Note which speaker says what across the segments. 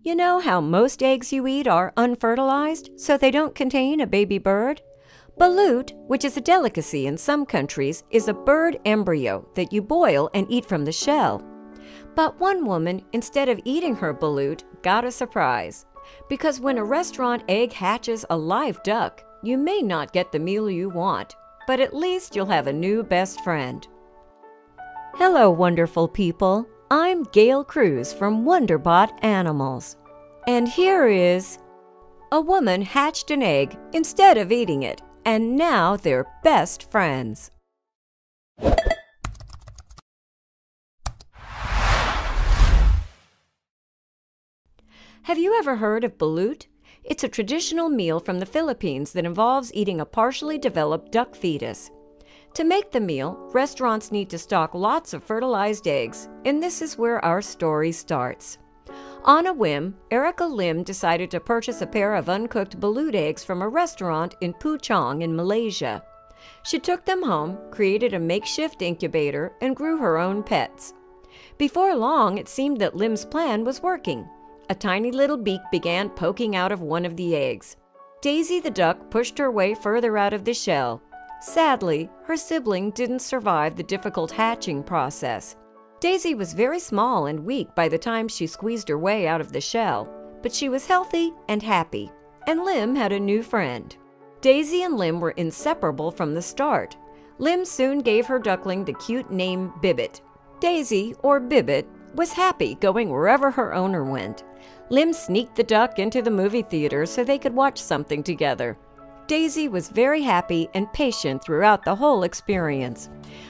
Speaker 1: You know how most eggs you eat are unfertilized, so they don't contain a baby bird? Balut, which is a delicacy in some countries, is a bird embryo that you boil and eat from the shell. But one woman, instead of eating her balut, got a surprise. Because when a restaurant egg hatches a live duck, you may not get the meal you want, but at least you'll have a new best friend. Hello, wonderful people. I'm Gail Cruz from Wonderbot Animals. And here is... A woman hatched an egg instead of eating it, and now they're best friends. Have you ever heard of balut? It's a traditional meal from the Philippines that involves eating a partially developed duck fetus. To make the meal, restaurants need to stock lots of fertilized eggs, and this is where our story starts. On a whim, Erica Lim decided to purchase a pair of uncooked balut eggs from a restaurant in Puchong in Malaysia. She took them home, created a makeshift incubator, and grew her own pets. Before long, it seemed that Lim's plan was working. A tiny little beak began poking out of one of the eggs. Daisy the duck pushed her way further out of the shell. Sadly, her sibling didn't survive the difficult hatching process. Daisy was very small and weak by the time she squeezed her way out of the shell, but she was healthy and happy, and Lim had a new friend. Daisy and Lim were inseparable from the start. Lim soon gave her duckling the cute name Bibbit. Daisy, or Bibbit, was happy going wherever her owner went. Lim sneaked the duck into the movie theater so they could watch something together. Daisy was very happy and patient throughout the whole experience.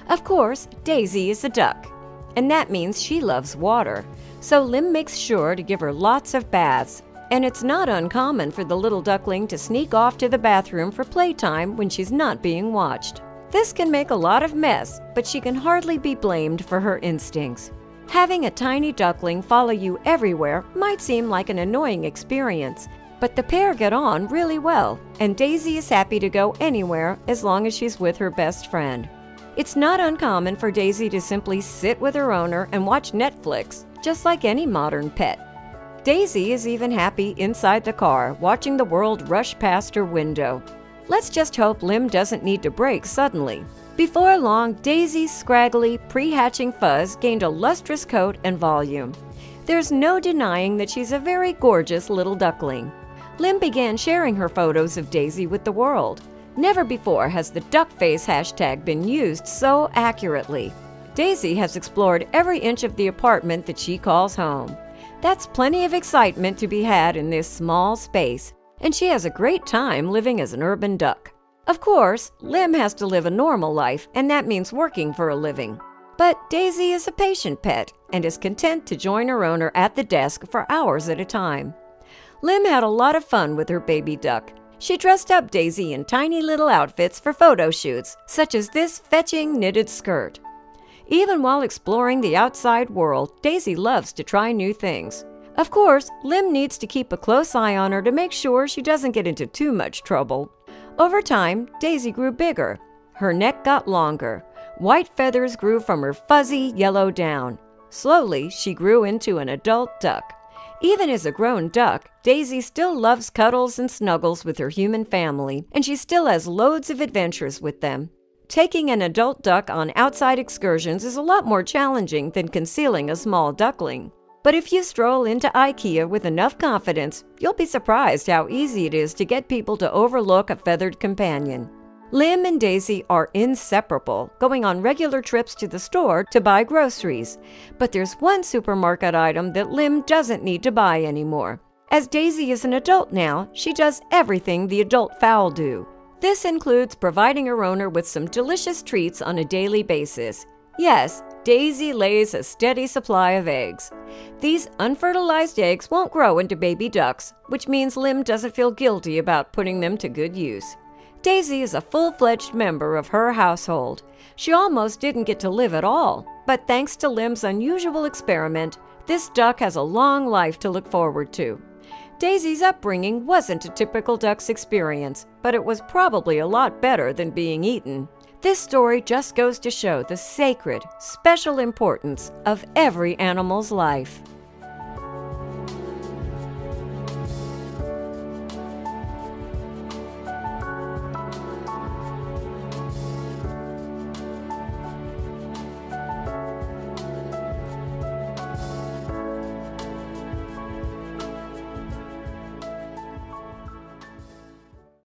Speaker 1: Of course, Daisy is a duck, and that means she loves water, so Lim makes sure to give her lots of baths, and it's not uncommon for the little duckling to sneak off to the bathroom for playtime when she's not being watched. This can make a lot of mess, but she can hardly be blamed for her instincts. Having a tiny duckling follow you everywhere might seem like an annoying experience, but the pair get on really well, and Daisy is happy to go anywhere as long as she's with her best friend. It's not uncommon for Daisy to simply sit with her owner and watch Netflix, just like any modern pet. Daisy is even happy inside the car, watching the world rush past her window. Let's just hope Lim doesn't need to brake suddenly. Before long, Daisy's scraggly, pre-hatching fuzz gained a lustrous coat and volume. There's no denying that she's a very gorgeous little duckling. Lim began sharing her photos of Daisy with the world. Never before has the duckface hashtag been used so accurately. Daisy has explored every inch of the apartment that she calls home. That's plenty of excitement to be had in this small space, and she has a great time living as an urban duck. Of course, Lim has to live a normal life, and that means working for a living. But Daisy is a patient pet and is content to join her owner at the desk for hours at a time. Lim had a lot of fun with her baby duck. She dressed up Daisy in tiny little outfits for photo shoots, such as this fetching knitted skirt. Even while exploring the outside world, Daisy loves to try new things. Of course, Lim needs to keep a close eye on her to make sure she doesn't get into too much trouble. Over time, Daisy grew bigger. Her neck got longer. White feathers grew from her fuzzy yellow down. Slowly, she grew into an adult duck. Even as a grown duck, Daisy still loves cuddles and snuggles with her human family, and she still has loads of adventures with them. Taking an adult duck on outside excursions is a lot more challenging than concealing a small duckling. But if you stroll into IKEA with enough confidence, you'll be surprised how easy it is to get people to overlook a feathered companion. Lim and Daisy are inseparable, going on regular trips to the store to buy groceries. But there's one supermarket item that Lim doesn't need to buy anymore. As Daisy is an adult now, she does everything the adult fowl do. This includes providing her owner with some delicious treats on a daily basis. Yes, Daisy lays a steady supply of eggs. These unfertilized eggs won't grow into baby ducks, which means Lim doesn't feel guilty about putting them to good use. Daisy is a full-fledged member of her household. She almost didn't get to live at all, but thanks to Lim's unusual experiment, this duck has a long life to look forward to. Daisy's upbringing wasn't a typical duck's experience, but it was probably a lot better than being eaten. This story just goes to show the sacred, special importance of every animal's life.